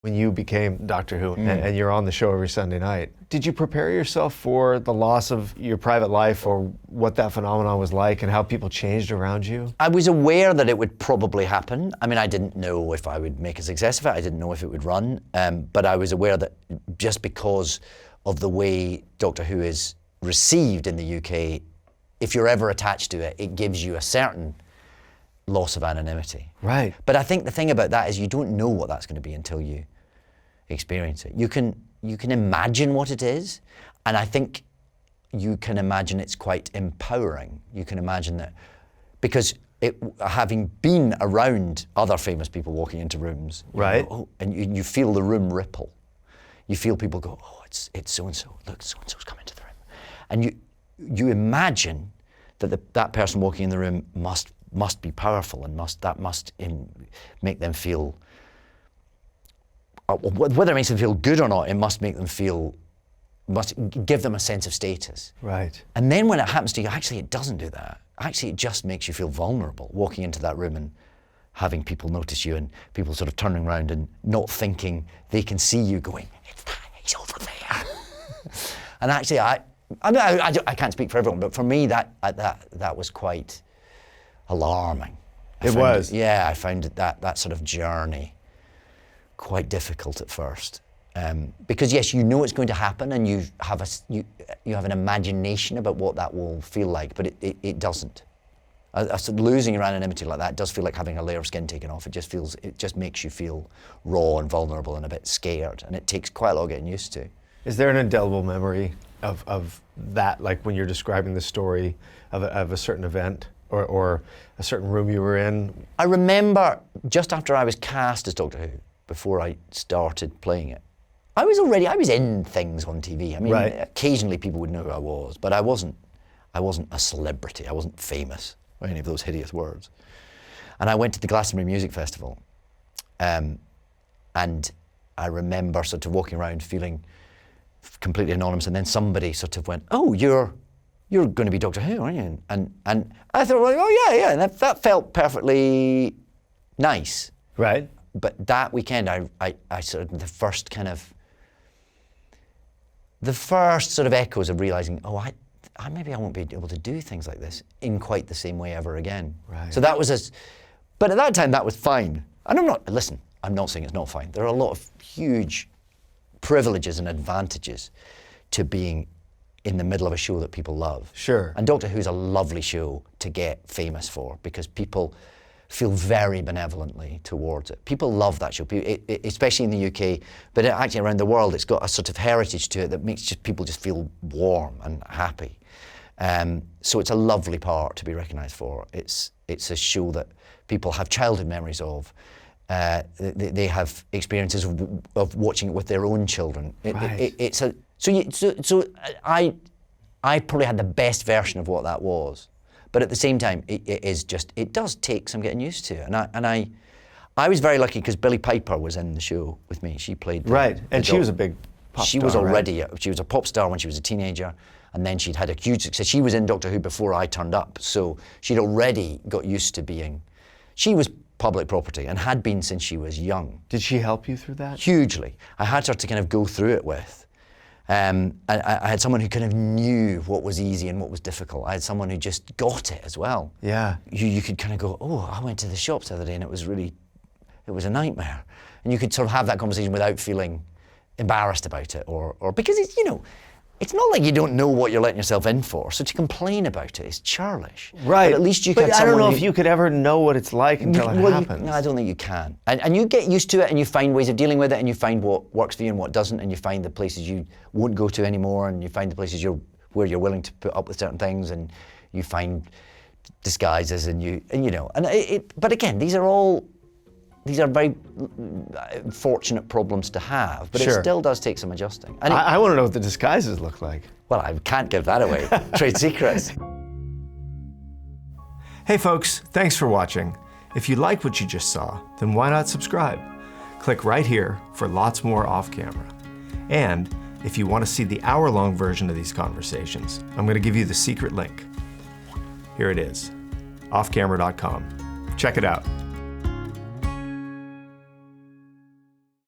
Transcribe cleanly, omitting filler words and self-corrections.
When you became Doctor Who and you're on the show every Sunday night, did you prepare yourself for the loss of your private life or what that phenomenon was like and how people changed around you? I was aware that it would probably happen. I mean, I didn't know if I would make a success of it. I didn't know if it would run. But I was aware that just because of the way Doctor Who is received in the UK, if you're ever attached to it, it gives you a certain loss of anonymity. Right. But I think the thing about that is you don't know what that's going to be until you experience it. You can imagine what it is, and I think you can imagine it's quite empowering. You can imagine that, because having been around other famous people walking into rooms, right, and you feel the room ripple. You feel people go, oh, it's so-and-so, look, so-and-so's come into the room. And you imagine that that person walking in the room must be powerful, and that must make them feel, whether it makes them feel good or not, it must make them feel, must give them a sense of status. Right. And then when it happens to you, actually it doesn't do that. Actually it just makes you feel vulnerable, walking into that room and having people notice you and people sort of turning around and not thinking they can see you going, it's that, he's over there. And actually I can't speak for everyone, but for me that was quite alarming. It was? Yeah, I found that sort of journey quite difficult at first. Because yes, you know it's going to happen and you have an imagination about what that will feel like, but it doesn't. Losing your anonymity like that does feel like having a layer of skin taken off. It just makes you feel raw and vulnerable and a bit scared, and it takes quite a lot getting used to. Is there an indelible memory of that, like when you're describing the story of a certain event or a certain room you were in? I remember just after I was cast as Doctor Who, before I started playing it, I was in things on TV. I mean, right, occasionally people would know who I was, but I wasn't a celebrity. I wasn't famous, or any of those hideous words. And I went to the Glastonbury Music Festival, and I remember sort of walking around feeling completely anonymous, and then somebody sort of went, "Oh, you're going to be Doctor Who, aren't you?" And I thought, well, oh yeah, and that felt perfectly nice. Right. But that weekend, I sort of, the first sort of echoes of realizing, oh, maybe I won't be able to do things like this in quite the same way ever again. Right. So that was but at that time that was fine. And I'm not saying it's not fine. There are a lot of huge privileges and advantages to being in the middle of a show that people love. Sure. And Doctor Who's a lovely show to get famous for, because people feel very benevolently towards it. People love that show, especially in the UK, but actually around the world, it's got a sort of heritage to it that makes people just feel warm and happy. So it's a lovely part to be recognised for. It's a show that people have childhood memories of. They have experiences of watching it with their own children. Right. So I probably had the best version of what that was. But at the same time, it does take some getting used to. And I was very lucky because Billie Piper was in the show with me. She played and she was a big pop star. She was already, she was a pop star when she was a teenager, and then she'd had a huge success. She was in Doctor Who before I turned up, so she'd already got used to being, she was public property and had been since she was young. Did she help you through that? Hugely. I had her to kind of go through it with. I had someone who kind of knew what was easy and what was difficult. I had someone who just got it as well. Yeah. You could kind of go, oh, I went to the shops the other day and it was a nightmare. And you could sort of have that conversation without feeling embarrassed about it, or because it's, it's not like you don't know what you're letting yourself in for. So to complain about it is churlish. Right. But at least you I don't know if you could ever know what it's like until it happens. No, I don't think you can. And you get used to it and you find ways of dealing with it and you find what works for you and what doesn't, and you find the places you won't go to anymore, and you find the places where you're willing to put up with certain things, and you find disguises but again, these are very fortunate problems to have, but Sure. It still does take some adjusting. And I want to know what the disguises look like. well, I can't give that away. Trade secrets. Hey folks, thanks for watching. If you like what you just saw, then why not subscribe? Click right here for lots more off camera. And if you want to see the hour-long version of these conversations, I'm going to give you the secret link. Here it is, offcamera.com. Check it out.